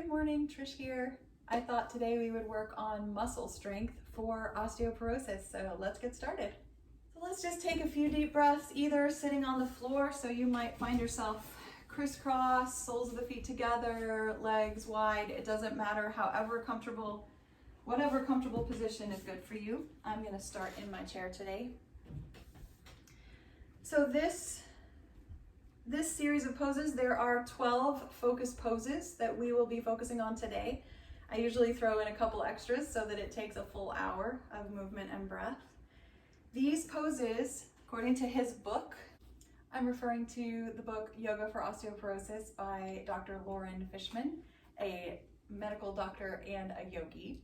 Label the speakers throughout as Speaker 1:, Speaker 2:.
Speaker 1: Good morning, Trish here. I thought today we would work on muscle strength for osteoporosis, so let's get started. So let's just take a few deep breaths, either sitting on the floor, so you might find yourself crisscross, soles of the feet together, legs wide. It doesn't matter, however comfortable, whatever comfortable position is good for you. I'm gonna start in my chair today. So this series of poses, there are 12 focus poses that we will be focusing on today. I usually throw in a couple extras so that it takes a full hour of movement and breath. These poses, according to his book, I'm referring to the book Yoga for Osteoporosis by Dr. Loren Fishman, a medical doctor and a yogi.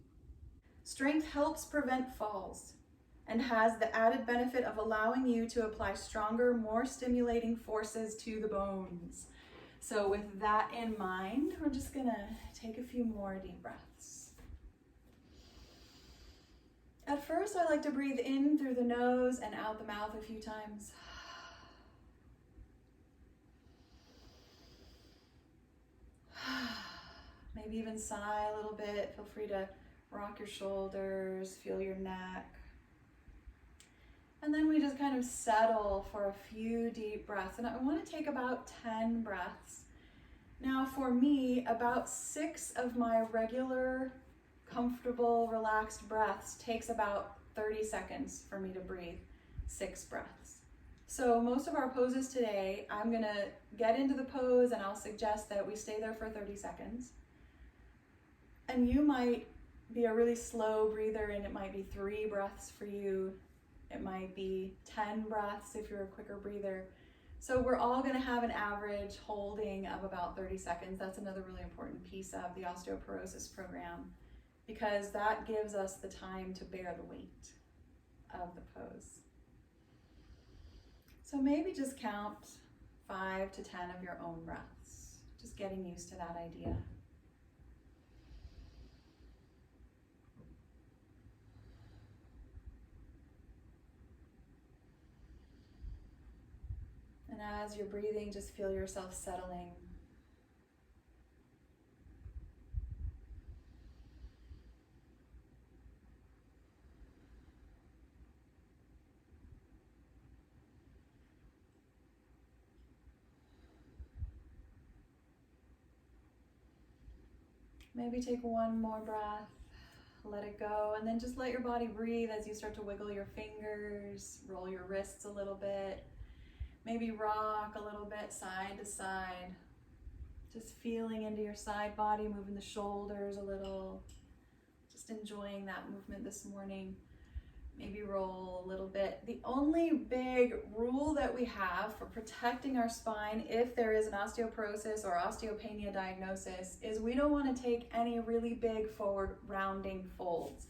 Speaker 1: Strength helps prevent falls and has the added benefit of allowing you to apply stronger, more stimulating forces to the bones. So with that in mind, we're just gonna take a few more deep breaths. At first, I like to breathe in through the nose and out the mouth a few times. Maybe even sigh a little bit. Feel free to rock your shoulders, feel your neck. And then we just kind of settle for a few deep breaths. And I want to take about 10 breaths. Now for me, about 6 of my regular, comfortable, relaxed breaths takes about 30 seconds for me to breathe 6 breaths. So most of our poses today, I'm gonna get into the pose and I'll suggest that we stay there for 30 seconds. And you might be a really slow breather and it might be 3 breaths for you. It might be 10 breaths if you're a quicker breather. So we're all gonna have an average holding of about 30 seconds. That's another really important piece of the osteoporosis program because that gives us the time to bear the weight of the pose. So maybe just count 5 to 10 of your own breaths, just getting used to that idea. And as you're breathing, just feel yourself settling. Maybe take one more breath, let it go, and then just let your body breathe as you start to wiggle your fingers, roll your wrists a little bit. Maybe rock a little bit side to side. Just feeling into your side body, moving the shoulders a little. Just enjoying that movement this morning. Maybe roll a little bit. The only big rule that we have for protecting our spine if there is an osteoporosis or osteopenia diagnosis is we don't want to take any really big forward rounding folds.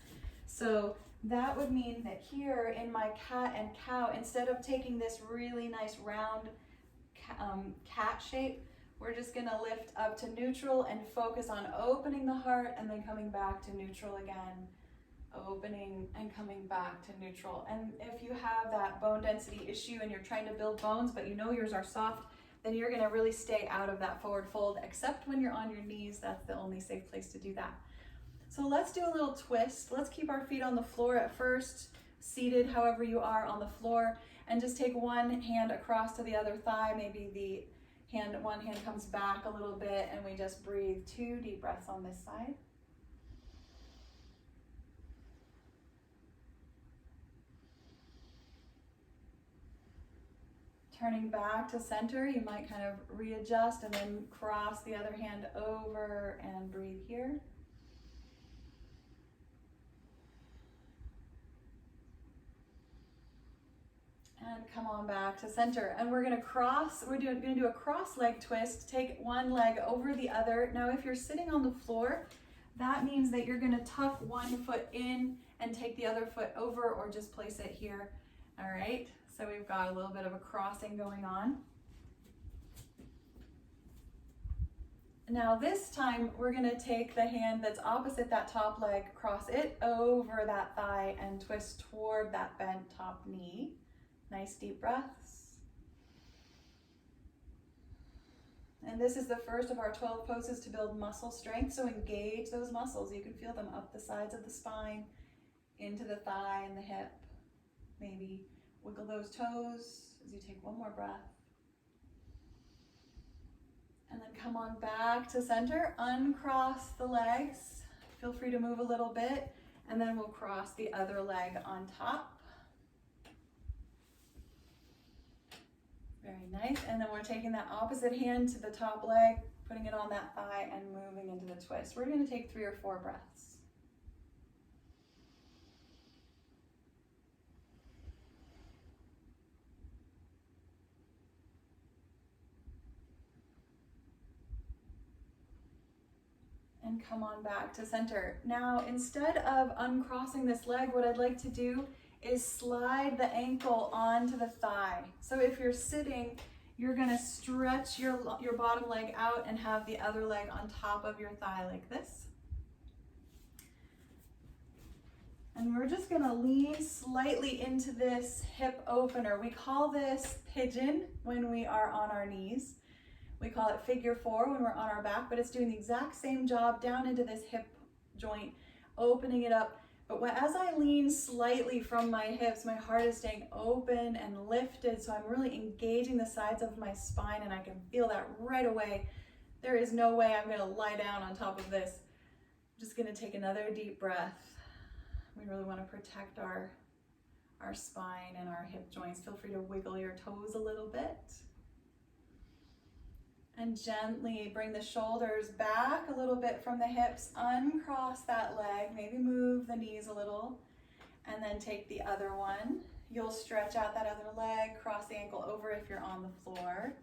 Speaker 1: So that would mean that here in my cat and cow, instead of taking this really nice round cat shape, we're just gonna lift up to neutral and focus on opening the heart and then coming back to neutral again. Opening and coming back to neutral. And if you have that bone density issue and you're trying to build bones, but you know yours are soft, then you're gonna really stay out of that forward fold, except when you're on your knees. That's the only safe place to do that. So let's do a little twist. Let's keep our feet on the floor at first, seated however you are on the floor, and just take one hand across to the other thigh. Maybe one hand comes back a little bit and we just breathe 2 deep breaths on this side. Turning back to center, you might kind of readjust and then cross the other hand over and breathe here. And come on back to center. And we're gonna do a cross leg twist. Take one leg over the other. Now, if you're sitting on the floor, that means that you're gonna tuck one foot in and take the other foot over or just place it here. All right, so we've got a little bit of a crossing going on. Now this time, we're gonna take the hand that's opposite that top leg, cross it over that thigh and twist toward that bent top knee. Nice deep breaths. And this is the first of our 12 poses to build muscle strength. So engage those muscles. You can feel them up the sides of the spine, into the thigh and the hip. Maybe wiggle those toes as you take one more breath. And then come on back to center. Uncross the legs. Feel free to move a little bit. And then we'll cross the other leg on top. Very nice. And then we're taking that opposite hand to the top leg, putting it on that thigh and moving into the twist. We're going to take 3 or 4 breaths. And come on back to center. Now, instead of uncrossing this leg, what I'd like to do is slide the ankle onto the thigh. So if you're sitting, you're gonna stretch your bottom leg out and have the other leg on top of your thigh like this. And we're just gonna lean slightly into this hip opener. We call this pigeon when we are on our knees. We call it figure 4 when we're on our back, but it's doing the exact same job down into this hip joint, opening it up. But as I lean slightly from my hips, my heart is staying open and lifted, so I'm really engaging the sides of my spine, and I can feel that right away. There is no way I'm gonna lie down on top of this. I'm just gonna take another deep breath. We really wanna protect our spine and our hip joints. Feel free to wiggle your toes a little bit. And gently bring the shoulders back a little bit from the hips, uncross that leg, maybe move the knees a little, and then take the other one. You'll stretch out that other leg, cross the ankle over if you're on the floor.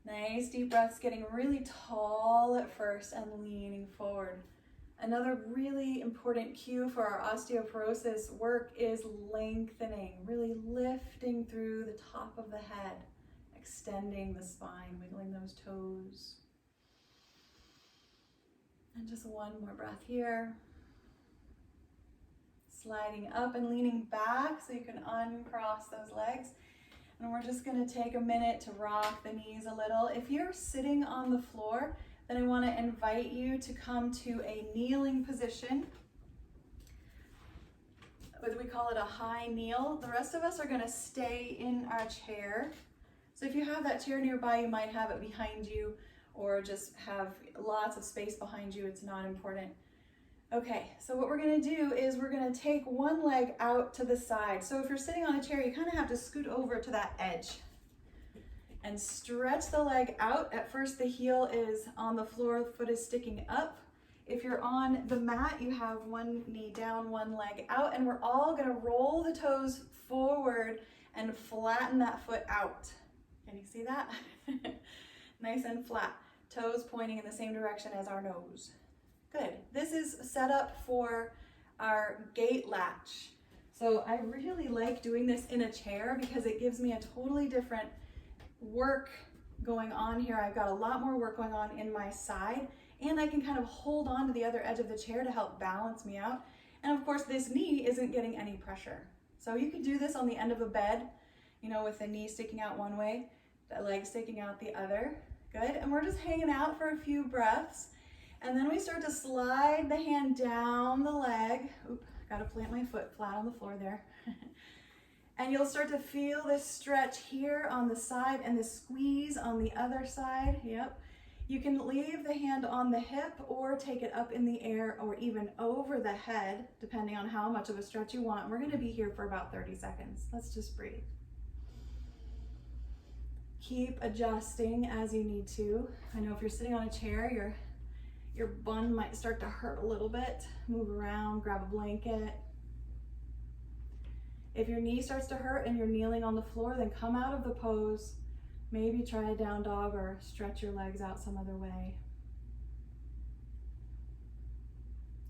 Speaker 1: Nice deep breaths, getting really tall at first and leaning forward. Another really important cue for our osteoporosis work is lengthening, really lifting through the top of the head. Extending the spine, wiggling those toes. And just one more breath here. Sliding up and leaning back so you can uncross those legs. And we're just going to take a minute to rock the knees a little. If you're sitting on the floor, then I want to invite you to come to a kneeling position. We call it a high kneel. The rest of us are going to stay in our chair. So if you have that chair nearby, you might have it behind you or just have lots of space behind you. It's not important. Okay, so what we're gonna do is we're gonna take one leg out to the side. So if you're sitting on a chair, you kind of have to scoot over to that edge and stretch the leg out. At first, the heel is on the floor, the foot is sticking up. If you're on the mat, you have one knee down, one leg out, and we're all gonna roll the toes forward and flatten that foot out. Can you see that? Nice and flat. Toes pointing in the same direction as our nose. Good. This is set up for our gate latch. So I really like doing this in a chair because it gives me a totally different work going on here. I've got a lot more work going on in my side, and I can kind of hold on to the other edge of the chair to help balance me out. And of course, this knee isn't getting any pressure. So you could do this on the end of a bed, you know, with the knee sticking out one way, the leg sticking out the other. Good. And we're just hanging out for a few breaths. And then we start to slide the hand down the leg. Oop, gotta plant my foot flat on the floor there. And you'll start to feel this stretch here on the side and the squeeze on the other side. Yep. You can leave the hand on the hip or take it up in the air or even over the head, depending on how much of a stretch you want. We're gonna be here for about 30 seconds. Let's just breathe. Keep adjusting as you need to. I know if you're sitting on a chair, your bun might start to hurt a little bit. Move around, grab a blanket. If your knee starts to hurt and you're kneeling on the floor, then come out of the pose. Maybe try a down dog or stretch your legs out some other way.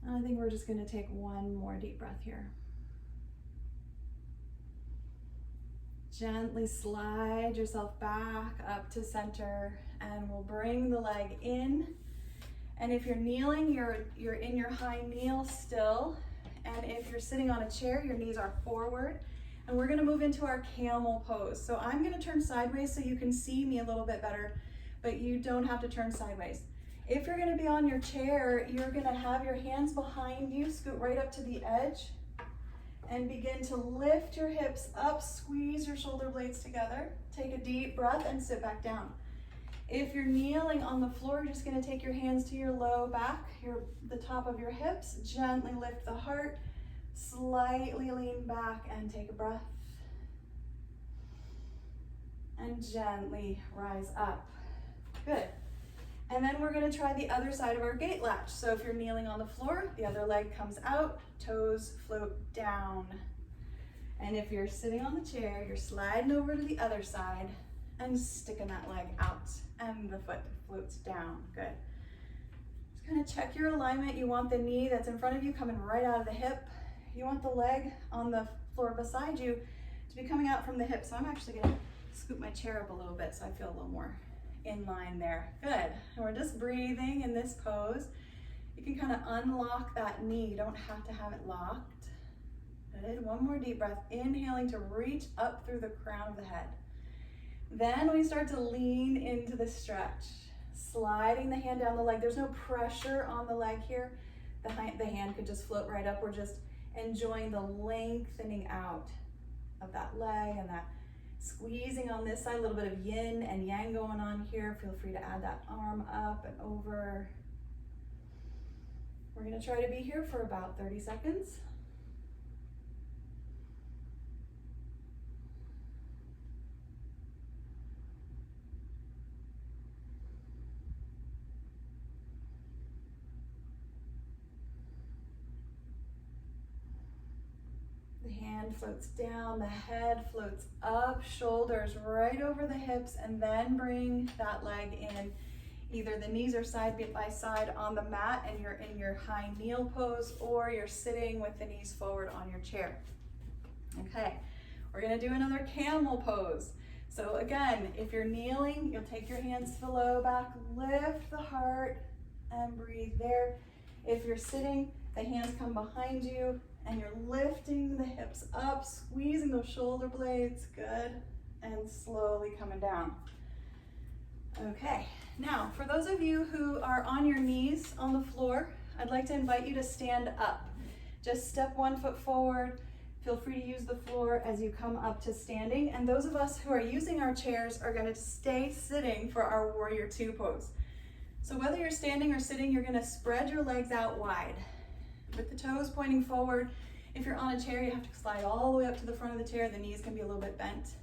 Speaker 1: And I think we're just gonna take one more deep breath here. Gently slide yourself back up to center, and we'll bring the leg in. And if you're kneeling, you're in your high kneel still. And if you're sitting on a chair, your knees are forward. And we're gonna move into our camel pose. So I'm gonna turn sideways so you can see me a little bit better. but you don't have to turn sideways. If you're gonna be on your chair, you're gonna have your hands behind you, scoot right up to the edge, and begin to lift your hips up, squeeze your shoulder blades together. Take a deep breath and sit back down. If you're kneeling on the floor, you're just gonna take your hands to your low back, the top of your hips, gently lift the heart, slightly lean back and take a breath. And gently rise up. Good. And then we're gonna try the other side of our gate latch. So if you're kneeling on the floor, the other leg comes out, toes float down. And if you're sitting on the chair, you're sliding over to the other side and sticking that leg out, and the foot floats down. Good. Just kind of check your alignment. You want the knee that's in front of you coming right out of the hip. You want the leg on the floor beside you to be coming out from the hip. So I'm actually gonna scoop my chair up a little bit so I feel a little more in line there. Good. And we're just breathing in this pose. You can kind of unlock that knee. You don't have to have it locked. Good. One more deep breath. Inhaling to reach up through the crown of the head. Then we start to lean into the stretch, sliding the hand down the leg. There's no pressure on the leg here. The hand could just float right up. We're just enjoying the lengthening out of that leg and that squeezing on this side. A little bit of yin and yang going on here. Feel free to add that arm up and over. We're going to try to be here for about 30 seconds. The hand floats down, the head floats up, shoulders right over the hips, and then bring that leg in. Either the knees are side by side on the mat and you're in your high kneel pose, or you're sitting with the knees forward on your chair. Okay, we're gonna do another camel pose. So again, if you're kneeling, you'll take your hands to the low back, lift the heart, and breathe there. If you're sitting, the hands come behind you, and you're lifting the hips up, squeezing those shoulder blades, good, and slowly coming down. Okay, now for those of you who are on your knees on the floor, I'd like to invite you to stand up. Just step 1 foot forward. Feel free to use the floor as you come up to standing. And those of us who are using our chairs are gonna stay sitting for our warrior 2 pose. So whether you're standing or sitting, you're gonna spread your legs out wide, with the toes pointing forward. If you're on a chair, you have to slide all the way up to the front of the chair. The knees can be a little bit bent.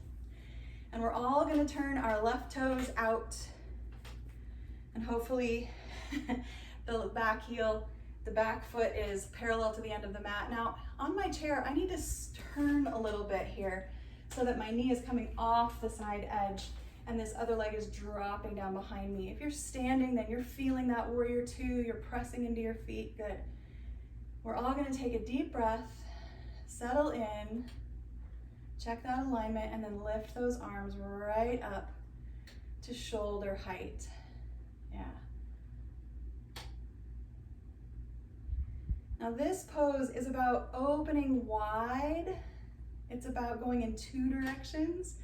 Speaker 1: And we're all gonna turn our left toes out, and hopefully the back heel, the back foot is parallel to the end of the mat. Now, on my chair, I need to turn a little bit here so that my knee is coming off the side edge and this other leg is dropping down behind me. If you're standing, then you're feeling that warrior 2, you're pressing into your feet, good. We're all gonna take a deep breath, settle in, check that alignment, and then lift those arms right up to shoulder height. Yeah. Now this pose is about opening wide. It's about going in 2 directions.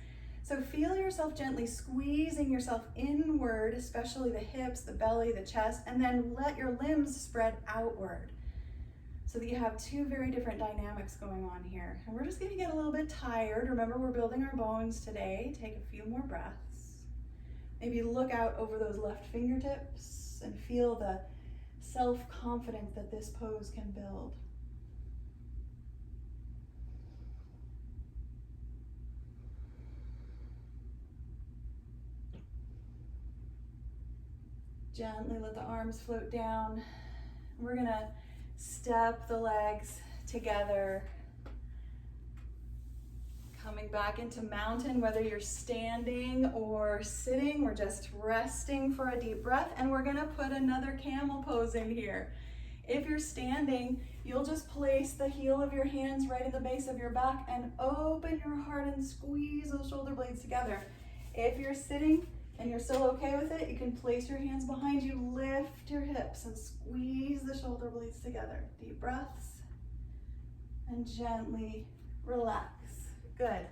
Speaker 1: So feel yourself gently squeezing yourself inward, especially the hips, the belly, the chest, and then let your limbs spread outward, so that you have 2 very different dynamics going on here. And we're just gonna get a little bit tired. Remember, we're building our bones today. Take a few more breaths. Maybe look out over those left fingertips and feel the self-confidence that this pose can build. Gently let the arms float down. We're gonna step the legs together, coming back into mountain. Whether you're standing or sitting, we're just resting for a deep breath, and we're gonna put another camel pose in here. If you're standing, you'll just place the heel of your hands right at the base of your back and open your heart and squeeze those shoulder blades together. If you're sitting and you're still okay with it, you can place your hands behind you, lift your hips, and squeeze the shoulder blades together. Deep breaths, and gently relax. Good.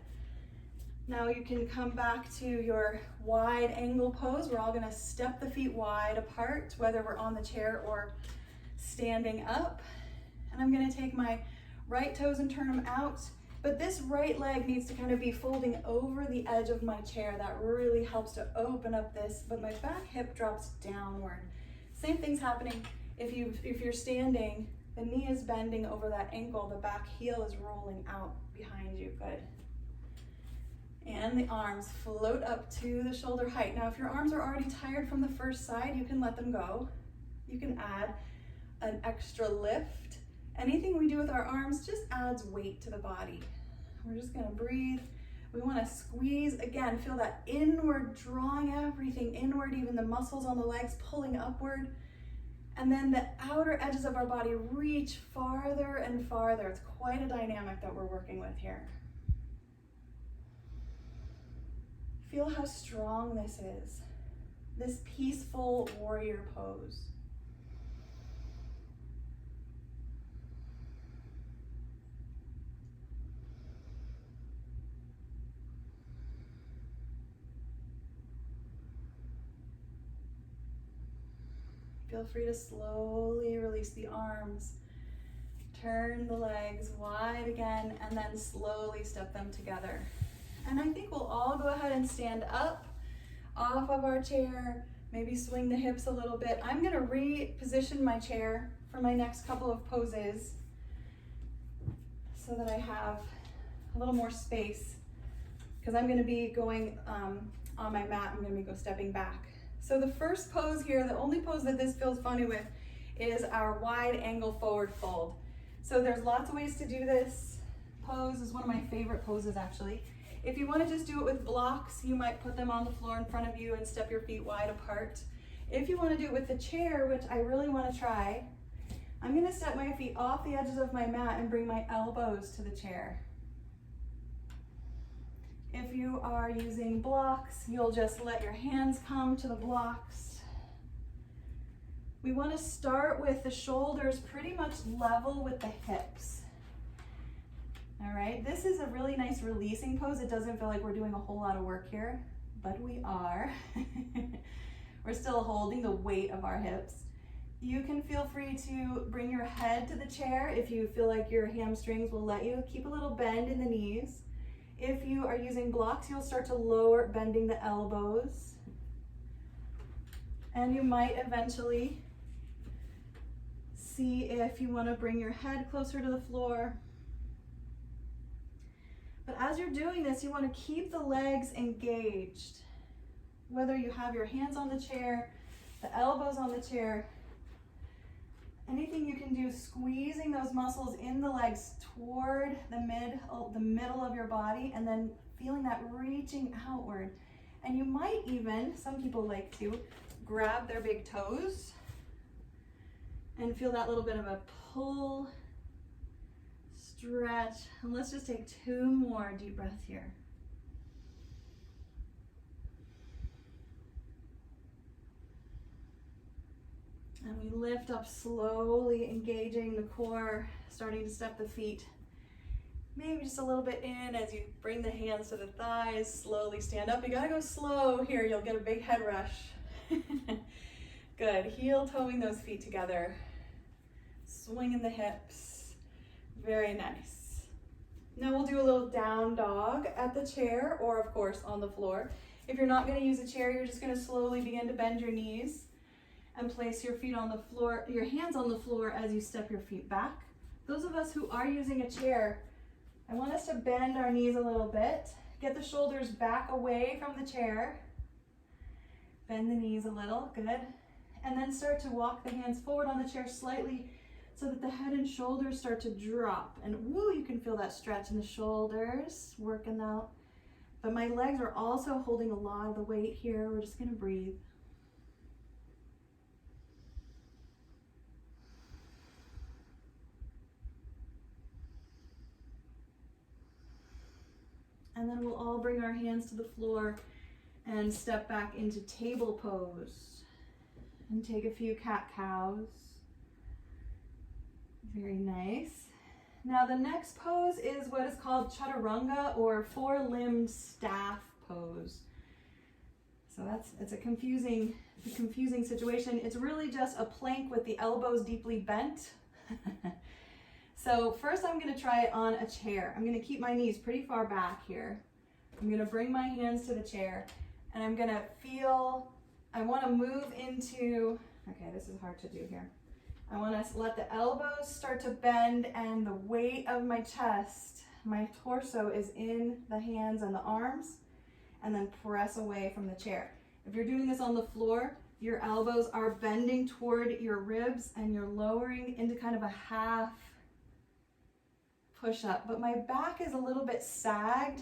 Speaker 1: Now you can come back to your wide angle pose. We're all gonna step the feet wide apart, whether we're on the chair or standing up. And I'm gonna take my right toes and turn them out. But this right leg needs to kind of be folding over the edge of my chair. That really helps to open up this, but my back hip drops downward. Same thing's happening if you're standing, the knee is bending over that ankle, the back heel is rolling out behind you, good. And the arms float up to the shoulder height. Now, if your arms are already tired from the first side, you can let them go. You can add an extra lift. Anything we do with our arms just adds weight to the body. We're just gonna breathe. We wanna squeeze, again, feel that inward, drawing everything inward, even the muscles on the legs pulling upward. And then the outer edges of our body reach farther and farther. It's quite a dynamic that we're working with here. Feel how strong this is, this peaceful warrior pose. Feel free to slowly release the arms, turn the legs wide again, and then slowly step them together. And I think we'll all go ahead and stand up off of our chair, maybe swing the hips a little bit. I'm gonna reposition my chair for my next couple of poses so that I have a little more space, because I'm gonna be going on my mat, I'm gonna go stepping back. So the first pose here, the only pose that this feels funny with, is our wide angle forward fold. So there's lots of ways to do this pose. Is one of my favorite poses, actually. If you want to just do it with blocks, you might put them on the floor in front of you and step your feet wide apart. If you want to do it with the chair, which I really want to try, I'm going to step my feet off the edges of my mat and bring my elbows to the chair. If you are using blocks, you'll just let your hands come to the blocks. We want to start with the shoulders pretty much level with the hips. All right, this is a really nice releasing pose. It doesn't feel like we're doing a whole lot of work here, but we are. We're still holding the weight of our hips. You can feel free to bring your head to the chair if you feel like your hamstrings will let you. Keep a little bend in the knees. If you are using blocks, you'll start to lower, bending the elbows. And you might eventually see if you want to bring your head closer to the floor. But as you're doing this, you want to keep the legs engaged. Whether you have your hands on the chair, the elbows on the chair, anything you can do, squeezing those muscles in the legs toward the middle of your body, and then feeling that reaching outward. And you might even, some people like to, grab their big toes and feel that little bit of a pull, stretch. And let's just take 2 more deep breaths here. And we lift up slowly, engaging the core, starting to step the feet. Maybe just a little bit in as you bring the hands to the thighs, slowly stand up. You gotta go slow here, you'll get a big head rush. Good, heel toeing those feet together. Swinging the hips, very nice. Now we'll do a little down dog at the chair, or of course on the floor. If you're not gonna use a chair, you're just gonna slowly begin to bend your knees and place your feet on the floor, your hands on the floor as you step your feet back. Those of us who are using a chair, I want us to bend our knees a little bit, get the shoulders back away from the chair, bend the knees a little, good. And then start to walk the hands forward on the chair slightly so that the head and shoulders start to drop. And woo, you can feel that stretch in the shoulders, working out. But my legs are also holding a lot of the weight here. We're just gonna breathe. And then we'll all bring our hands to the floor and step back into table pose. And take a few cat-cows. Very nice. Now the next pose is what is called chaturanga, or four-limbed staff pose. So it's a confusing situation. It's really just a plank with the elbows deeply bent. So first I'm going to try it on a chair. I'm going to keep my knees pretty far back here. I'm going to bring my hands to the chair, and I'm going to feel, I want to move into, okay, this is hard to do here. I want to let the elbows start to bend, and the weight of my chest, my torso, is in the hands and the arms, and then press away from the chair. If you're doing this on the floor, your elbows are bending toward your ribs, and you're lowering into kind of a half push up. But my back is a little bit sagged.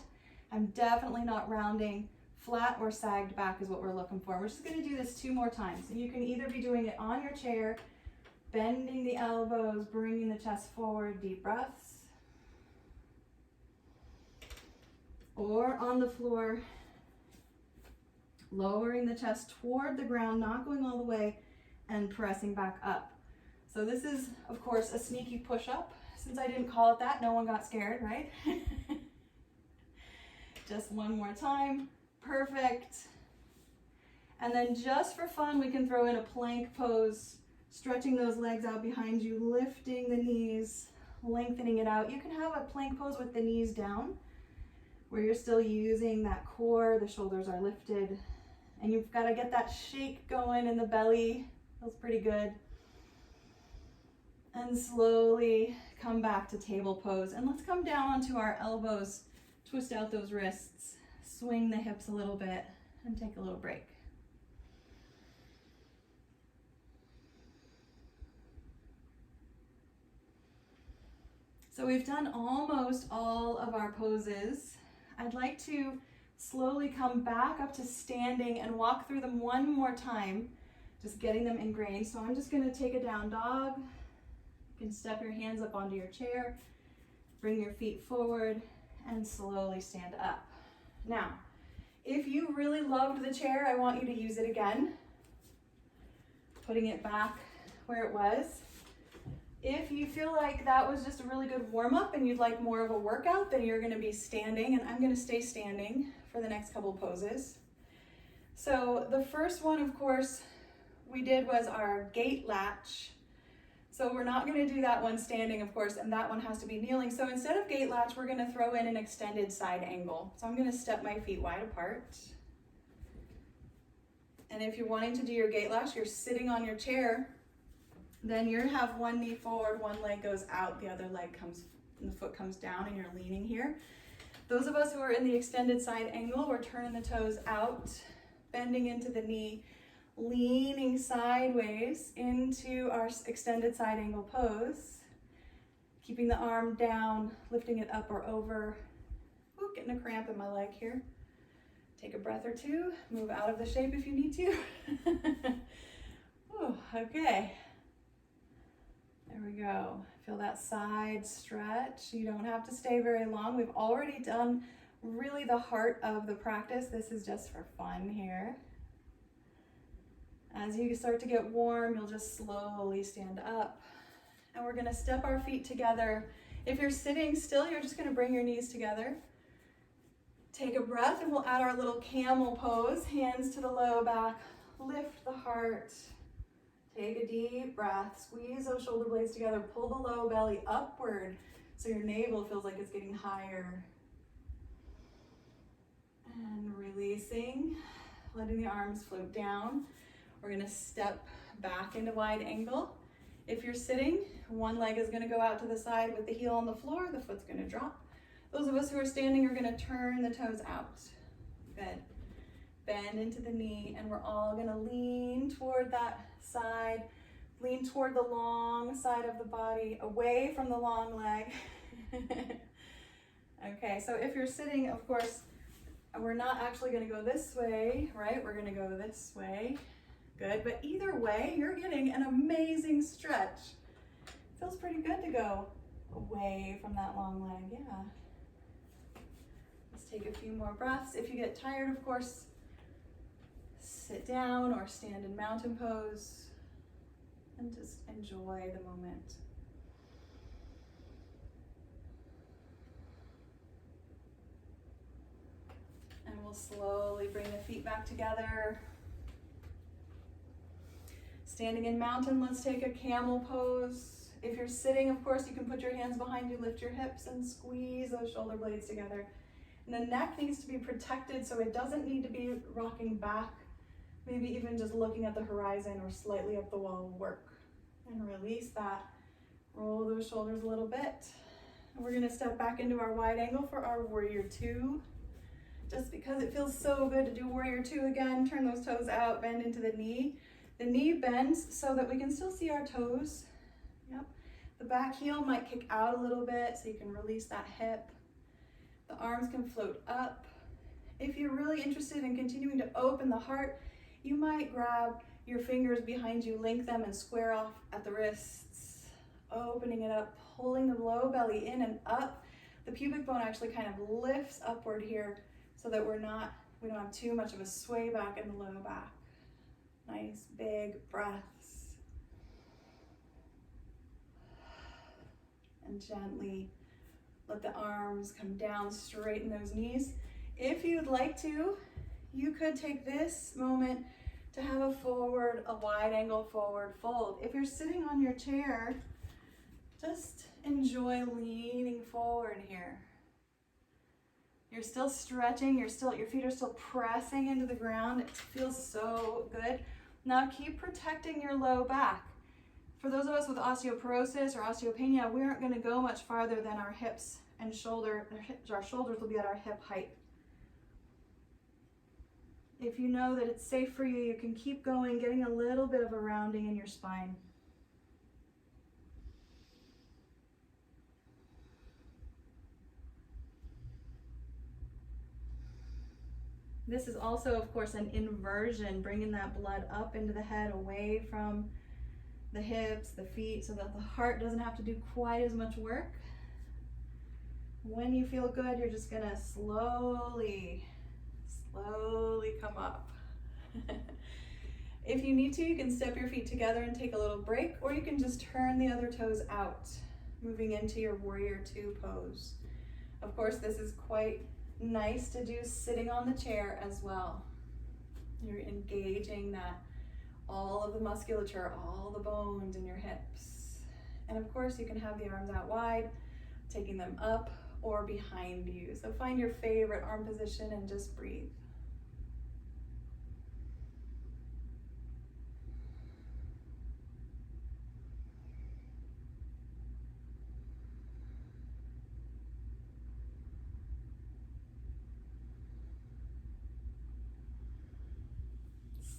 Speaker 1: I'm definitely not rounding. Flat or sagged back is what we're looking for. We're just going to do this 2 more times. And you can either be doing it on your chair, bending the elbows, bringing the chest forward, deep breaths, or on the floor, lowering the chest toward the ground, not going all the way, and pressing back up. So this is, of course, a sneaky push-up. Since I didn't call it that, no one got scared, right? Just 1 more time. Perfect. And then just for fun, we can throw in a plank pose, stretching those legs out behind you, lifting the knees, lengthening it out. You can have a plank pose with the knees down, where you're still using that core, the shoulders are lifted, and you've got to get that shake going in the belly. Feels pretty good. And slowly come back to table pose. And let's come down onto our elbows, twist out those wrists, swing the hips a little bit, and take a little break. So we've done almost all of our poses. I'd like to slowly come back up to standing and walk through them 1 more time, just getting them ingrained. So I'm just going to take a down dog. You can step your hands up onto your chair, bring your feet forward, and slowly stand up. Now, if you really loved the chair, I want you to use it again, putting it back where it was. If you feel like that was just a really good warm-up and you'd like more of a workout, then you're going to be standing, and I'm going to stay standing for the next couple poses. So the first one, of course, we did was our gate latch. So we're not going to do that one standing, of course, and that one has to be kneeling. So instead of gate latch, we're going to throw in an extended side angle. So I'm going to step my feet wide apart. And if you're wanting to do your gate latch, you're sitting on your chair, then you have 1 knee forward, 1 leg goes out, the other leg comes, and the foot comes down, and you're leaning here. Those of us who are in the extended side angle, we're turning the toes out, bending into the knee, leaning sideways into our extended side angle pose, keeping the arm down, lifting it up or over. Ooh, getting a cramp in my leg here. Take a breath or 2, move out of the shape if you need to. Ooh, okay. There we go. Feel that side stretch. You don't have to stay very long. We've already done really the heart of the practice. This is just for fun here. As you start to get warm, you'll just slowly stand up. And we're going to step our feet together. If you're sitting still, you're just going to bring your knees together. Take a breath, and we'll add our little camel pose. Hands to the low back. Lift the heart. Take a deep breath. Squeeze those shoulder blades together. Pull the low belly upward so your navel feels like it's getting higher. And releasing, letting the arms float down. We're going to step back into wide angle. If you're sitting, 1 leg is going to go out to the side with the heel on the floor. The foot's going to drop. Those of us who are standing are going to turn the toes out. Good. Bend into the knee, and we're all going to lean toward that side. Lean toward the long side of the body, away from the long leg. Okay, so if you're sitting, of course, we're not actually going to go this way, right? We're going to go this way. Good, but either way, you're getting an amazing stretch. Feels pretty good to go away from that long leg, yeah. Let's take a few more breaths. If you get tired, of course, sit down or stand in mountain pose and just enjoy the moment. we'll slowly bring the feet back together. Standing in mountain, let's take a camel pose. If you're sitting, of course, you can put your hands behind you, lift your hips and squeeze those shoulder blades together. And the neck needs to be protected, so it doesn't need to be rocking back. Maybe even just looking at the horizon or slightly up the wall will work. And release that. Roll those shoulders a little bit. And we're gonna step back into our wide angle for our warrior two. Just because it feels so good to do warrior two again, turn those toes out, bend into the knee. The knee bends so that we can still see our toes. Yep. The back heel might kick out a little bit so you can release that hip. The arms can float up. If you're really interested in continuing to open the heart, you might grab your fingers behind you, link them and square off at the wrists, opening it up, pulling the low belly in and up. The pubic bone actually kind of lifts upward here so that we don't have too much of a sway back in the low back. Nice big breaths. And gently let the arms come down, straighten those knees. If you'd like to, you could take this moment to have a wide angle forward fold. If you're sitting on your chair, just enjoy leaning forward here. You're still stretching, your feet are still pressing into the ground. It feels so good. Now keep protecting your low back. For those of us with osteoporosis or osteopenia, we aren't going to go much farther than our hips and shoulder. Our shoulders will be at our hip height. If you know that it's safe for you, you can keep going, getting a little bit of a rounding in your spine. This is also, of course, an inversion, bringing that blood up into the head, away from the hips, the feet, so that the heart doesn't have to do quite as much work. When you feel good, you're just gonna slowly come up. If you need to, you can step your feet together and take a little break, or you can just turn the other toes out, moving into your warrior two pose. Of course, this is quite nice to do sitting on the chair as well. You're engaging that, all of the musculature, all the bones in your hips. And of course, you can have the arms out wide, taking them up or behind you. So find your favorite arm position and just breathe.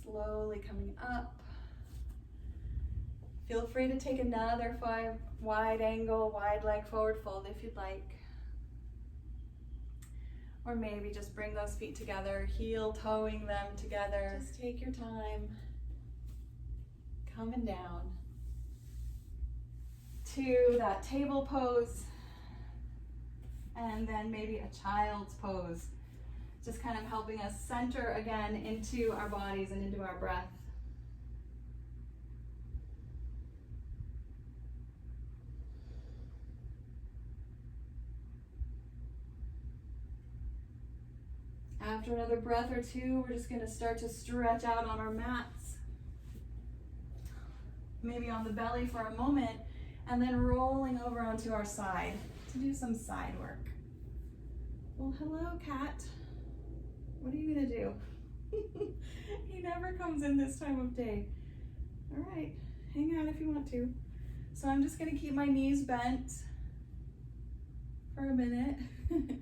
Speaker 1: Slowly coming up. Feel free to take another wide angle, wide leg forward fold if you'd like. Or maybe just bring those feet together, heel toeing them together. Just take your time. Coming down to that table pose, and then maybe a child's pose. Just kind of helping us center again into our bodies and into our breath. After another breath or two, we're just going to start to stretch out on our mats. Maybe on the belly for a moment, and then rolling over onto our side to do some side work. Well, hello, cat. What are you gonna do? He never comes in this time of day. All right, hang on if you want to. So I'm just gonna keep my knees bent for a minute. And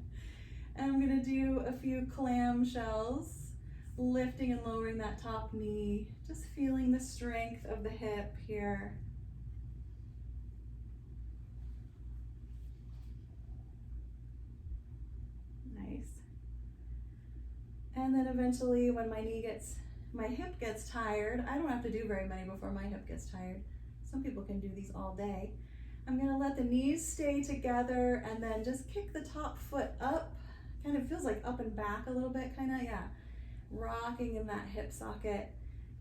Speaker 1: I'm gonna do a few clamshells, lifting and lowering that top knee, just feeling the strength of the hip here. Nice. And then eventually when my hip gets tired, I don't have to do very many before my hip gets tired. Some people can do these all day. I'm gonna let the knees stay together and then just kick the top foot up. Kind of feels like up and back a little bit, yeah. Rocking in that hip socket,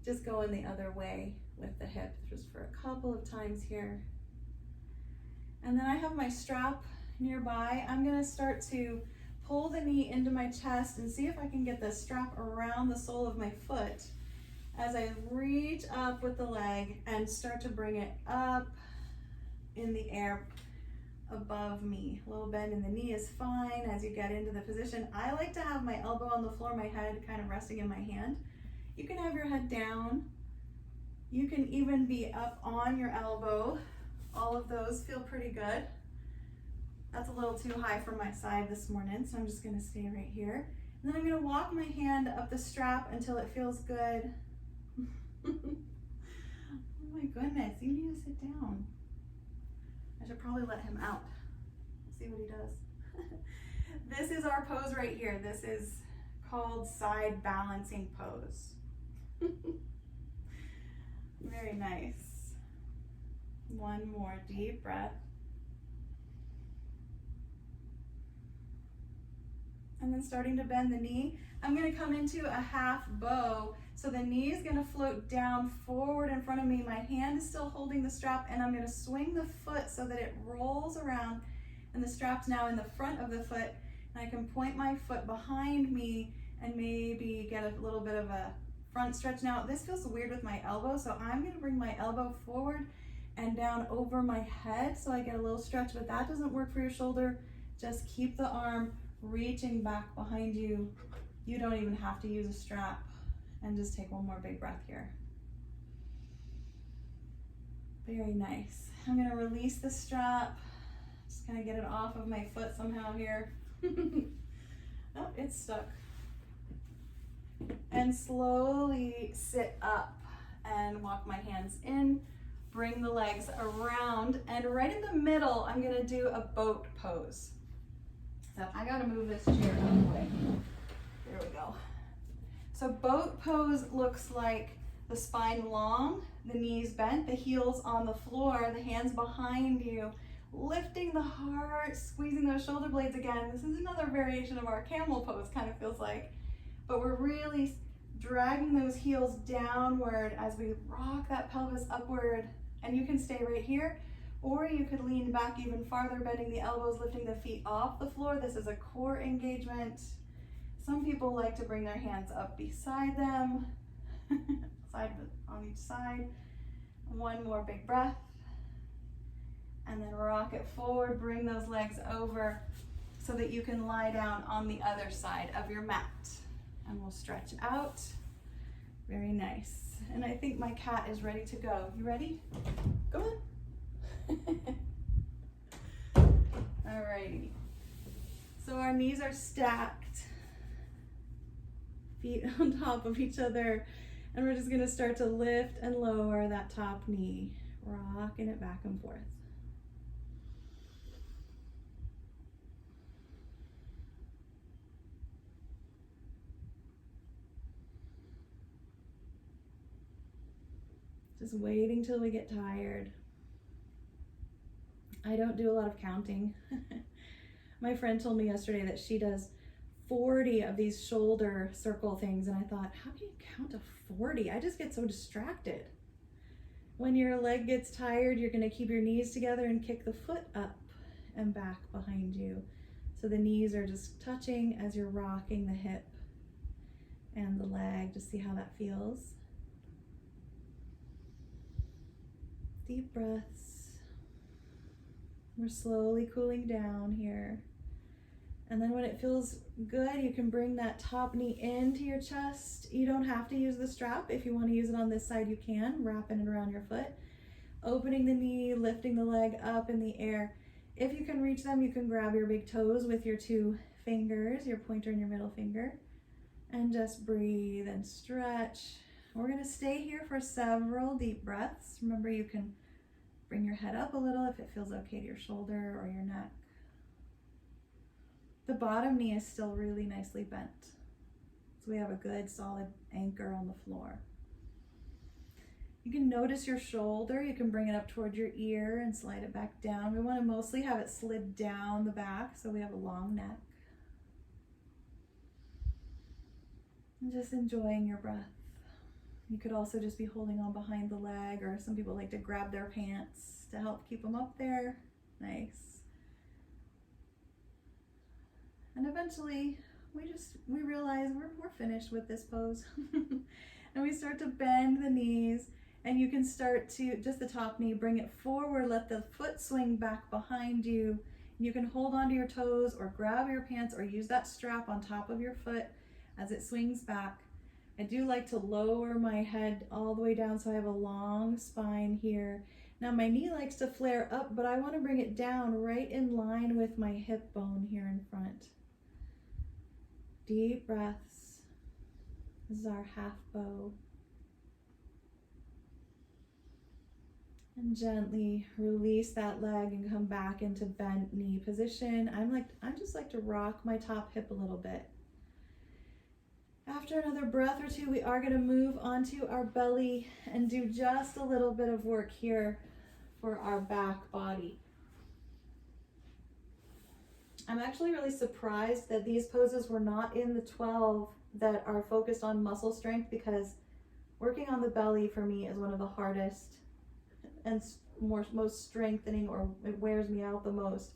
Speaker 1: just going the other way with the hip, just for a couple of times here. And then I have my strap nearby. I'm gonna start to pull the knee into my chest and see if I can get the strap around the sole of my foot as I reach up with the leg and start to bring it up in the air above me. A little bend in the knee is fine as you get into the position. I like to have my elbow on the floor, my head kind of resting in my hand. You can have your head down. You can even be up on your elbow. All of those feel pretty good. That's a little too high for my side this morning, so I'm just gonna stay right here. And then I'm gonna walk my hand up the strap until it feels good. Oh my goodness, you need to sit down. I should probably let him out. See what he does. This is our pose right here. This is called side balancing pose. Very nice. One more deep breath. And then starting to bend the knee. I'm gonna come into a half bow. So the knee is gonna float down forward in front of me. My hand is still holding the strap, and I'm gonna swing the foot so that it rolls around, and the strap's now in the front of the foot. And I can point my foot behind me and maybe get a little bit of a front stretch. Now, this feels weird with my elbow, so I'm gonna bring my elbow forward and down over my head so I get a little stretch, but that doesn't work for your shoulder. Just keep the arm reaching back behind you. You don't even have to use a strap. And just take one more big breath here. Very nice. I'm gonna release the strap. Just gonna get it off of my foot somehow here. Oh, it's stuck. And slowly sit up and walk my hands in, bring the legs around, and right in the middle, I'm gonna do a boat pose. So I gotta move this chair out of the way. There we go. So boat pose looks like the spine long, the knees bent, the heels on the floor, the hands behind you, lifting the heart, squeezing those shoulder blades again. This is another variation of our camel pose, kind of feels like. But we're really dragging those heels downward as we rock that pelvis upward. And you can stay right here, or you could lean back even farther, bending the elbows, lifting the feet off the floor. This is a core engagement. Some people like to bring their hands up beside them, on each side. One more big breath. And then rock it forward, bring those legs over so that you can lie down on the other side of your mat. And we'll stretch out. Very nice. And I think my cat is ready to go. You ready? Go on. Alrighty. So our knees are stacked. Feet on top of each other, and we're just going to start to lift and lower that top knee, rocking it back and forth. Just waiting till we get tired. I don't do a lot of counting. My friend told me yesterday that she does 40 of these shoulder circle things, and I thought, how can you count to 40? I just get so distracted. When your leg gets tired, you're going to keep your knees together and kick the foot up and back behind you. So the knees are just touching as you're rocking the hip and the leg. Just see how that feels. Deep breaths. We're slowly cooling down here. And then when it feels good, you can bring that top knee into your chest. You don't have to use the strap. If you want to use it on this side, you can, wrapping it around your foot. Opening the knee, lifting the leg up in the air. If you can reach them, you can grab your big toes with your two fingers, your pointer and your middle finger, and just breathe and stretch. We're going to stay here for several deep breaths. Remember, you can bring your head up a little if it feels okay to your shoulder or your neck. The bottom knee is still really nicely bent, so we have a good solid anchor on the floor. You can notice your shoulder. You can bring it up toward your ear and slide it back down. We want to mostly have it slid down the back so we have a long neck. And just enjoying your breath. You could also just be holding on behind the leg, or some people like to grab their pants to help keep them up there. Nice. And eventually we realize we're finished with this pose. And we start to bend the knees, and you can start to, just the top knee, bring it forward, let the foot swing back behind you. You can hold onto your toes or grab your pants or use that strap on top of your foot as it swings back. I do like to lower my head all the way down so I have a long spine here. Now my knee likes to flare up, but I want to bring it down right in line with my hip bone here in front. Deep breaths. This is our half bow. And gently release that leg and come back into bent knee position. I just like to rock my top hip a little bit. After another breath or two, we are going to move onto our belly and do just a little bit of work here for our back body. I'm actually really surprised that these poses were not in the 12 that are focused on muscle strength, because working on the belly for me is one of the hardest and most strengthening, or it wears me out the most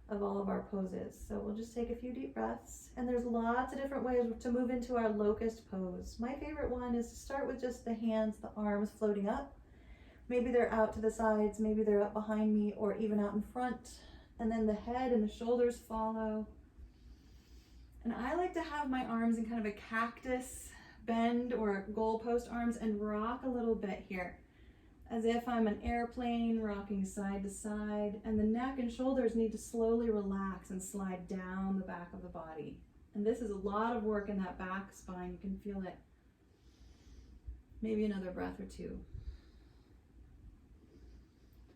Speaker 1: of all of our poses. So we'll just take a few deep breaths, and there's lots of different ways to move into our locust pose. My favorite one is to start with just the hands, the arms floating up. Maybe they're out to the sides, maybe they're up behind me, or even out in front, and then the head and the shoulders follow. And I like to have my arms in kind of a cactus bend or goalpost arms and rock a little bit here, as if I'm an airplane rocking side to side, and the neck and shoulders need to slowly relax and slide down the back of the body. And this is a lot of work in that back spine. You can feel it. Maybe another breath or two.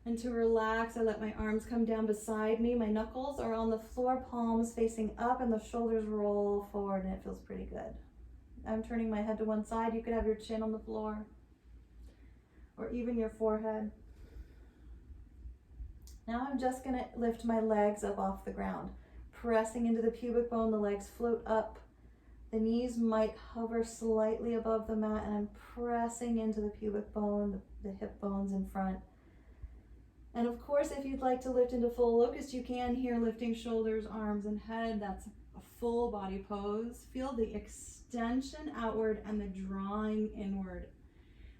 Speaker 1: And to relax, I let my arms come down beside me. My knuckles are on the floor, palms facing up, and the shoulders roll forward, and it feels pretty good. I'm turning my head to one side. You could have your chin on the floor, or even your forehead. Now I'm just gonna lift my legs up off the ground, pressing into the pubic bone. The legs float up. The knees might hover slightly above the mat, and I'm pressing into the pubic bone, the hip bones in front. And of course, if you'd like to lift into full locust, you can here, lifting shoulders, arms, and head. That's a full body pose. Feel the extension outward and the drawing inward.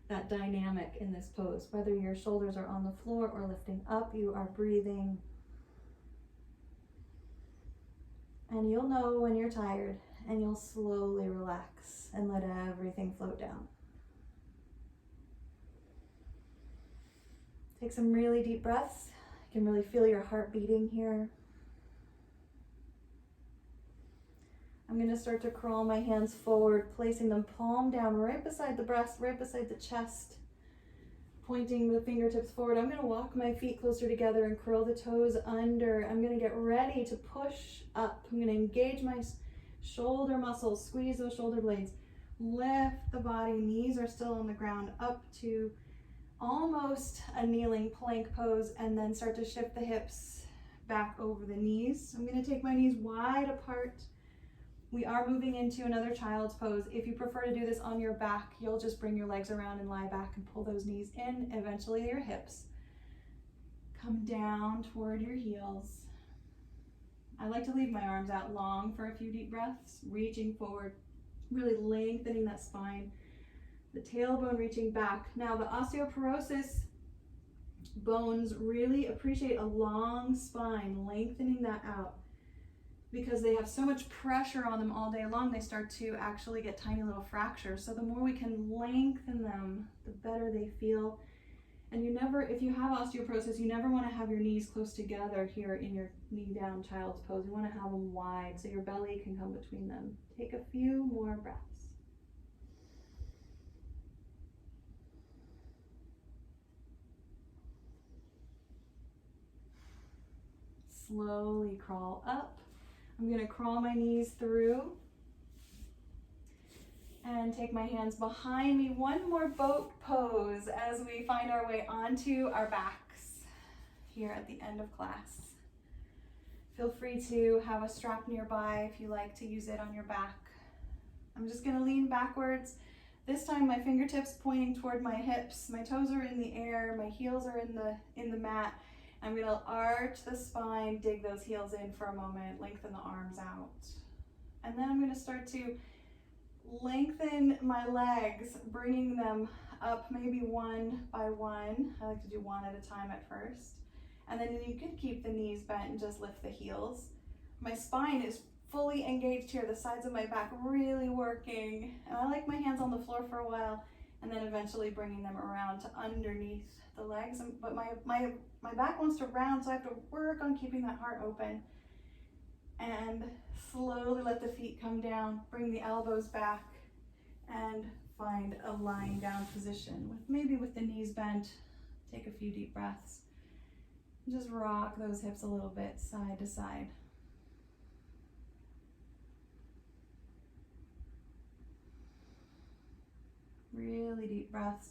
Speaker 1: That dynamic in this pose. Whether your shoulders are on the floor or lifting up, you are breathing. And you'll know when you're tired, and you'll slowly relax and let everything float down. Take some really deep breaths. You can really feel your heart beating here. I'm going to start to crawl my hands forward, placing them palm down right beside the breast, right beside the chest, pointing the fingertips forward. I'm going to walk my feet closer together and curl the toes under. I'm going to get ready to push up. I'm going to engage my shoulder muscles, squeeze those shoulder blades, lift the body, knees are still on the ground, up to almost a kneeling plank pose, and then start to shift the hips back over the knees. I'm going to take my knees wide apart. We are moving into another child's pose. If you prefer to do this on your back, you'll just bring your legs around and lie back and pull those knees in. Eventually your hips come down toward your heels. I like to leave my arms out long for a few deep breaths, reaching forward, really lengthening that spine. The tailbone reaching back. Now the osteoporosis bones really appreciate a long spine, lengthening that out. Because they have so much pressure on them all day long, they start to actually get tiny little fractures. So the more we can lengthen them, the better they feel. And if you have osteoporosis, you never want to have your knees close together here in your knee down child's pose. You want to have them wide so your belly can come between them. Take a few more breaths. Slowly crawl up. I'm going to crawl my knees through and take my hands behind me. One more boat pose as we find our way onto our backs here at the end of class. Feel free to have a strap nearby if you like to use it on your back. I'm just going to lean backwards. This time my fingertips pointing toward my hips. My toes are in the air. My heels are in the mat. I'm gonna arch the spine, dig those heels in for a moment, lengthen the arms out. And then I'm gonna start to lengthen my legs, bringing them up maybe one by one. I like to do one at a time at first. And then you could keep the knees bent and just lift the heels. My spine is fully engaged here, the sides of my back really working. And I like my hands on the floor for a while, and then eventually bringing them around to underneath the legs. But my back wants to round, so I have to work on keeping that heart open. And slowly let the feet come down, bring the elbows back, and find a lying down position, maybe with the knees bent. Take a few deep breaths. Just rock those hips a little bit, side to side. Really deep breaths,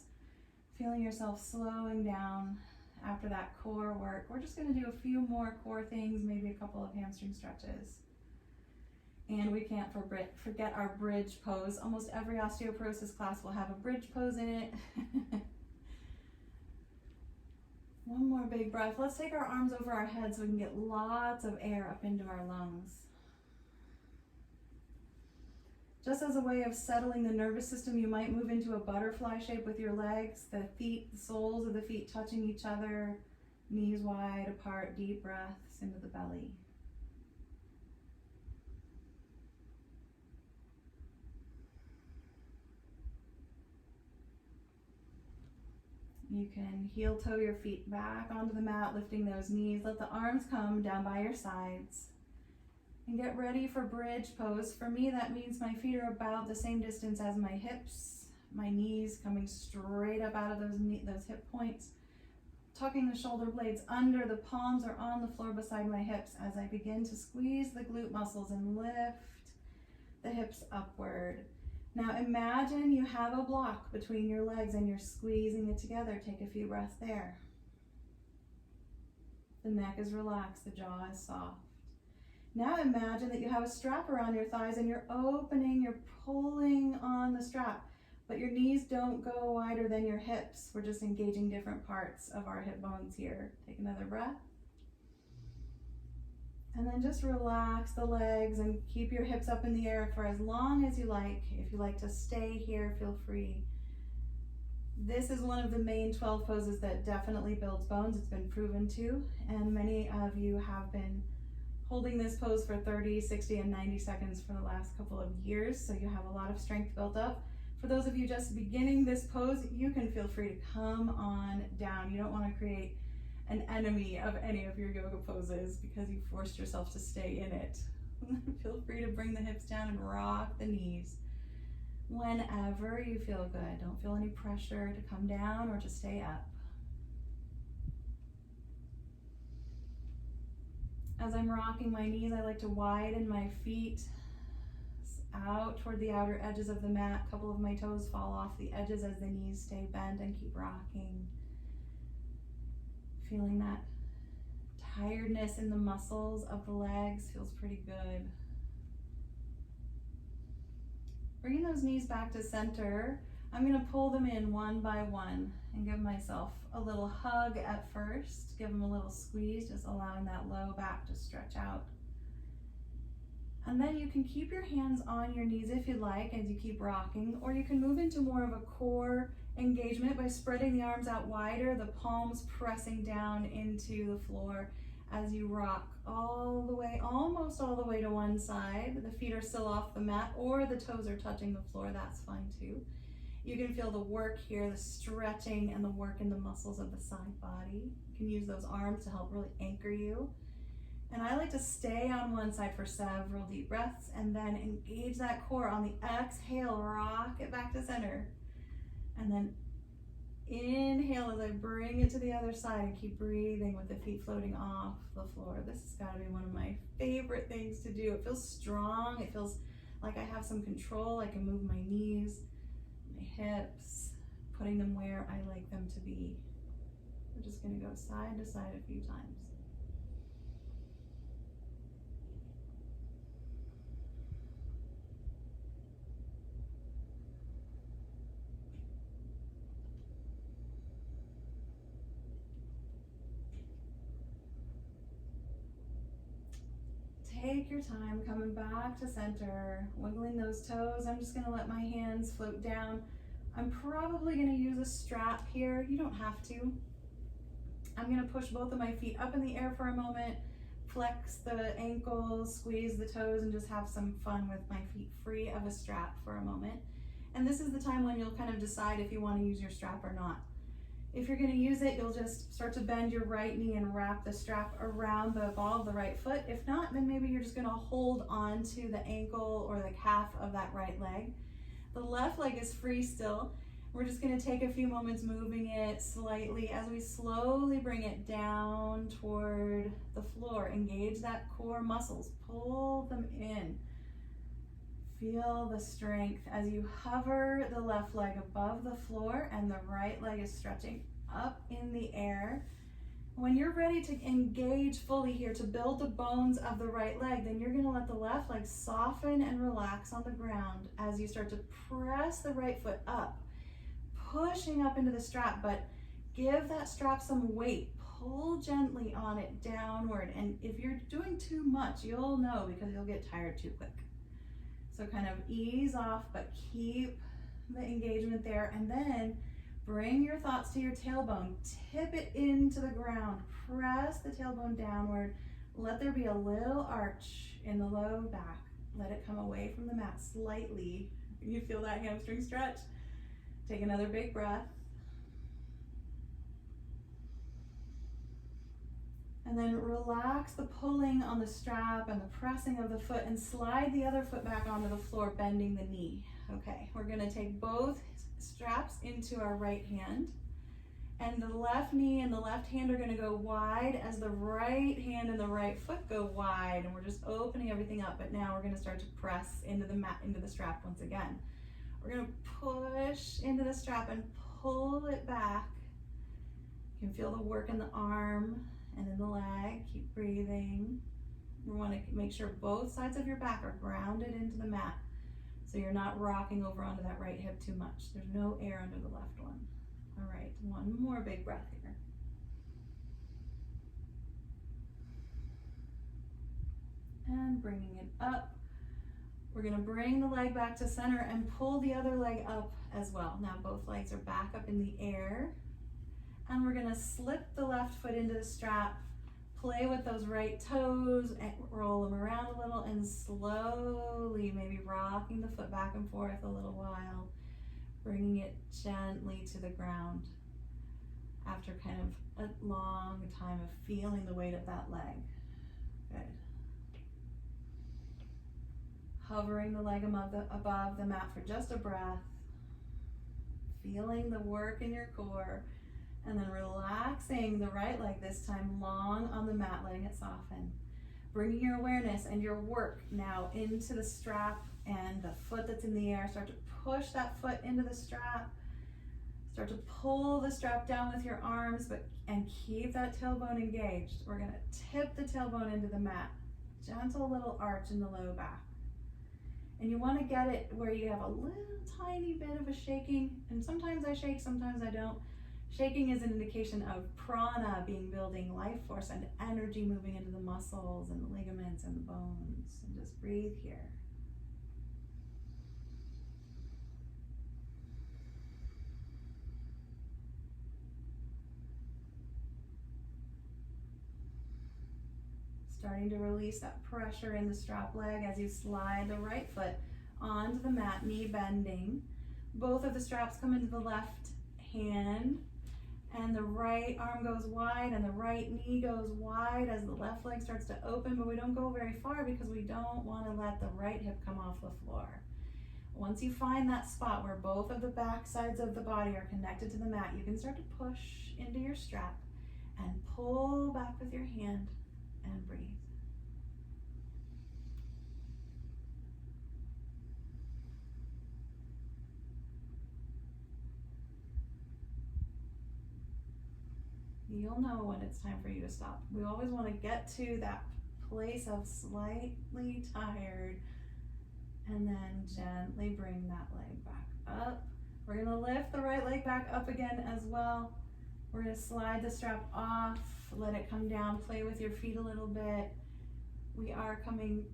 Speaker 1: feeling yourself slowing down after that core work. We're just going to do a few more core things, maybe a couple of hamstring stretches. And we can't forget our bridge pose. Almost every osteoporosis class will have a bridge pose in it. One more big breath. Let's take our arms over our heads so we can get lots of air up into our lungs. Just as a way of settling the nervous system, you might move into a butterfly shape with your legs, the feet, the soles of the feet touching each other, knees wide apart, deep breaths into the belly. You can heel toe your feet back onto the mat, lifting those knees. Let the arms come down by your sides. And get ready for bridge pose. For me, that means my feet are about the same distance as my hips, my knees coming straight up out of those hip points, tucking the shoulder blades under, the palms are on the floor beside my hips as I begin to squeeze the glute muscles and lift the hips upward. Now imagine you have a block between your legs and you're squeezing it together. Take a few breaths there. The neck is relaxed, the jaw is soft. Now imagine that you have a strap around your thighs and you're opening, you're pulling on the strap, but your knees don't go wider than your hips. We're just engaging different parts of our hip bones here. Take another breath. And then just relax the legs and keep your hips up in the air for as long as you like. If you like to stay here, feel free. This is one of the main 12 poses that definitely builds bones. It's been proven to, and many of you have been holding this pose for 30, 60, and 90 seconds for the last couple of years, so you have a lot of strength built up. For those of you just beginning this pose, you can feel free to come on down. You don't want to create an enemy of any of your yoga poses because you forced yourself to stay in it. Feel free to bring the hips down and rock the knees whenever you feel good. Don't feel any pressure to come down or to stay up. As I'm rocking my knees, I like to widen my feet out toward the outer edges of the mat. A couple of my toes fall off the edges as the knees stay bent, and keep rocking. Feeling that tiredness in the muscles of the legs feels pretty good. Bringing those knees back to center, I'm going to pull them in one by one and give myself a little hug at first. Give them a little squeeze, just allowing that low back to stretch out. And then you can keep your hands on your knees if you like as you keep rocking, or you can move into more of a core engagement by spreading the arms out wider, the palms pressing down into the floor as you rock all the way, almost all the way to one side. The feet are still off the mat, or the toes are touching the floor, that's fine too. You can feel the work here, the stretching and the work in the muscles of the side body. You can use those arms to help really anchor you. And I like to stay on one side for several deep breaths and then engage that core. On the exhale, rock it back to center. And then inhale as I bring it to the other side, and keep breathing with the feet floating off the floor. This has got to be one of my favorite things to do. It feels strong. It feels like I have some control. I can move my knees, my hips, putting them where I like them to be. We're just going to go side to side a few times. take your time coming back to center, wiggling those toes. I'm just gonna let my hands float down. I'm probably gonna use a strap here. You don't have to. I'm gonna push both of my feet up in the air for a moment, flex the ankles, squeeze the toes, and just have some fun with my feet free of a strap for a moment. And this is the time when you'll kind of decide if you want to use your strap or not. If you're going to use it, you'll just start to bend your right knee and wrap the strap around the ball of the right foot. If not, then maybe you're just going to hold on to the ankle or the calf of that right leg. The left leg is free still. We're just going to take a few moments moving it slightly as we slowly bring it down toward the floor. Engage that core muscles, pull them in. Feel the strength as you hover the left leg above the floor and the right leg is stretching up in the air. When you're ready to engage fully here to build the bones of the right leg, then you're going to let the left leg soften and relax on the ground as you start to press the right foot up, pushing up into the strap, but give that strap some weight. Pull gently on it downward, and if you're doing too much, you'll know because you'll get tired too quick. So kind of ease off, but keep the engagement there, and then bring your thoughts to your tailbone. Tip it into the ground. Press the tailbone downward. Let there be a little arch in the low back. Let it come away from the mat slightly. You feel that hamstring stretch? Take another big breath. And then relax the pulling on the strap and the pressing of the foot and slide the other foot back onto the floor, bending the knee. Okay, we're gonna take both straps into our right hand, and the left knee and the left hand are gonna go wide as the right hand and the right foot go wide, and we're just opening everything up. But now we're gonna start to press into the mat, into the strap once again. We're gonna push into the strap and pull it back. You can feel the work in the arm and in the leg. Keep breathing. We want to make sure both sides of your back are grounded into the mat so you're not rocking over onto that right hip too much. There's no air under the left one. All right, one more big breath here. And bringing it up. We're going to bring the leg back to center and pull the other leg up as well. Now both legs are back up in the air. And we're gonna slip the left foot into the strap, play with those right toes, and roll them around a little, and slowly, maybe rocking the foot back and forth a little while, bringing it gently to the ground after kind of a long time of feeling the weight of that leg. Good. Hovering the leg above the mat for just a breath, feeling the work in your core. And then relaxing the right leg this time long on the mat, letting it soften. Bringing your awareness and your work now into the strap and the foot that's in the air. Start to push that foot into the strap. Start to pull the strap down with your arms, and keep that tailbone engaged. We're gonna tip the tailbone into the mat. Gentle little arch in the low back. And you wanna get it where you have a little tiny bit of a shaking. And sometimes I shake, sometimes I don't. Shaking is an indication of prana being building, life force and energy moving into the muscles and the ligaments and the bones. And just breathe here. Starting to release that pressure in the strap leg as you slide the right foot onto the mat, knee bending. Both of the straps come into the left hand. And the right arm goes wide and the right knee goes wide as the left leg starts to open, but we don't go very far because we don't want to let the right hip come off the floor. Once you find that spot where both of the back sides of the body are connected to the mat, you can start to push into your strap and pull back with your hand and breathe. You'll know when it's time for you to stop. We always want to get to that place of slightly tired and then gently bring that leg back up. We're going to lift the right leg back up again as well. We're going to slide the strap off, let it come down, play with your feet a little bit. We are coming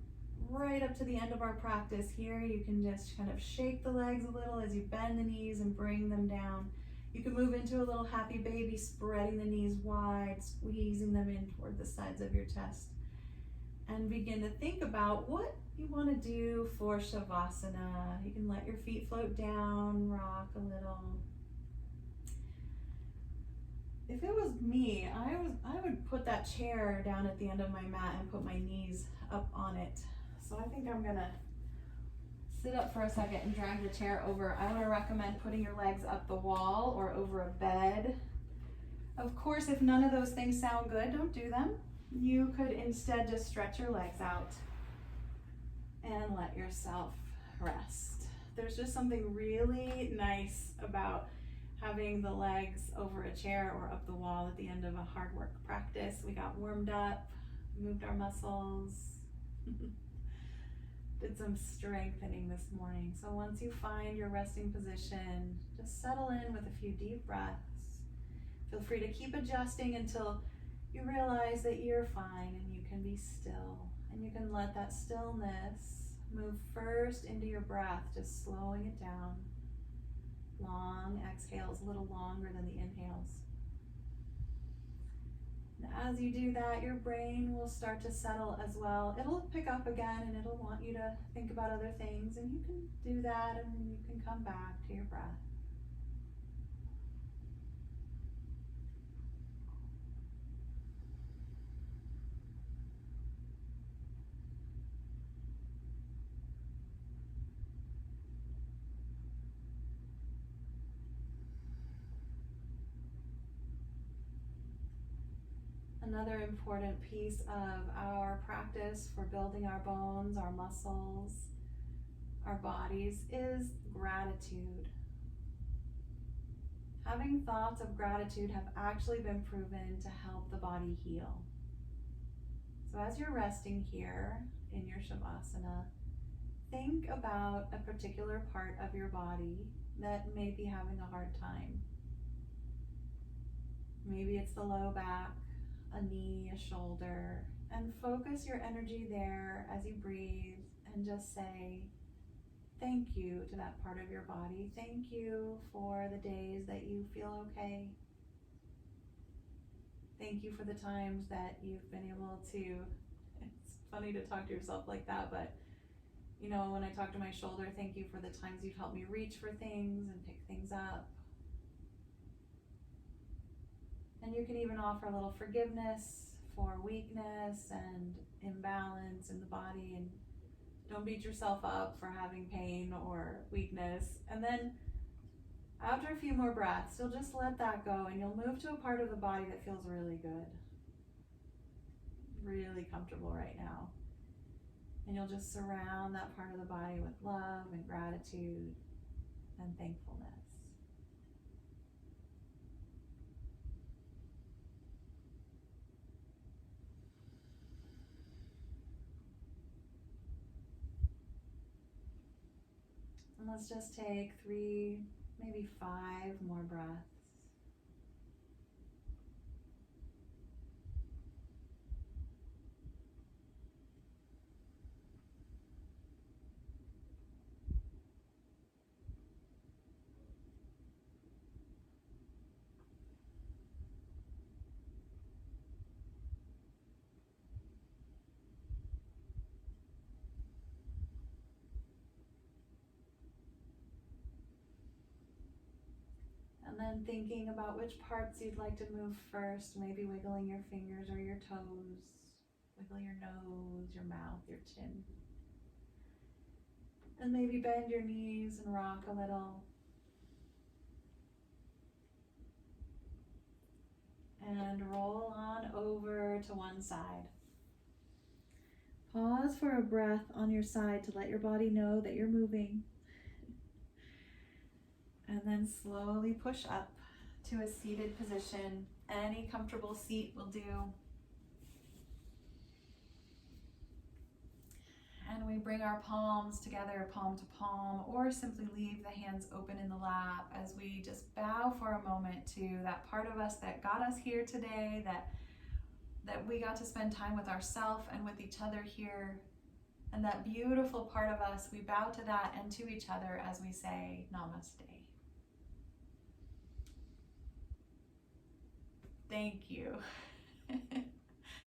Speaker 1: right up to the end of our practice here. You can just kind of shake the legs a little as you bend the knees and bring them down. You can move into a little happy baby, spreading the knees wide, squeezing them in toward the sides of your chest. And begin to think about what you want to do for Savasana. You can let your feet float down, rock a little. If it was me, I would put that chair down at the end of my mat and put my knees up on it. So I think I'm gonna sit up for a second and drag the chair over. I would recommend putting your legs up the wall or over a bed. Of course, if none of those things sound good, don't do them. You could instead just stretch your legs out and let yourself rest. There's just something really nice about having the legs over a chair or up the wall at the end of a hard work practice. We got warmed up, moved our muscles, did some strengthening this morning. So once you find your resting position, just settle in with a few deep breaths. Feel free to keep adjusting until you realize that you're fine and you can be still. And you can let that stillness move first into your breath, just slowing it down. Long exhales, a little longer than the inhales. And as you do that, your brain will start to settle as well. It'll pick up again and it'll want you to think about other things, and you can do that and then you can come back to your breath. Another important piece of our practice for building our bones, our muscles, our bodies is gratitude. Having thoughts of gratitude have actually been proven to help the body heal. So as you're resting here in your Savasana, think about a particular part of your body that may be having a hard time. Maybe it's the low back, a knee, a shoulder, and focus your energy there as you breathe and just say thank you to that part of your body. Thank you for the days that you feel okay. Thank you for the times that you've been able to, it's funny to talk to yourself like that, but you know, when I talk to my shoulder, thank you for the times you've helped me reach for things and pick things up. And you can even offer a little forgiveness for weakness and imbalance in the body, and don't beat yourself up for having pain or weakness. And then after a few more breaths, you'll just let that go and you'll move to a part of the body that feels really good, really comfortable right now. And you'll just surround that part of the body with love and gratitude and thankfulness. And let's just take 3, maybe 5 more breaths. And then thinking about which parts you'd like to move first, maybe wiggling your fingers or your toes, wiggle your nose, your mouth, your chin. And maybe bend your knees and rock a little. And roll on over to one side. Pause for a breath on your side to let your body know that you're moving. And then slowly push up to a seated position. Any comfortable seat will do. And we bring our palms together, palm to palm, or simply leave the hands open in the lap as we just bow for a moment to that part of us that got us here today, that that we got to spend time with ourselves and with each other here. And that beautiful part of us, we bow to that and to each other as we say namaste. Thank you.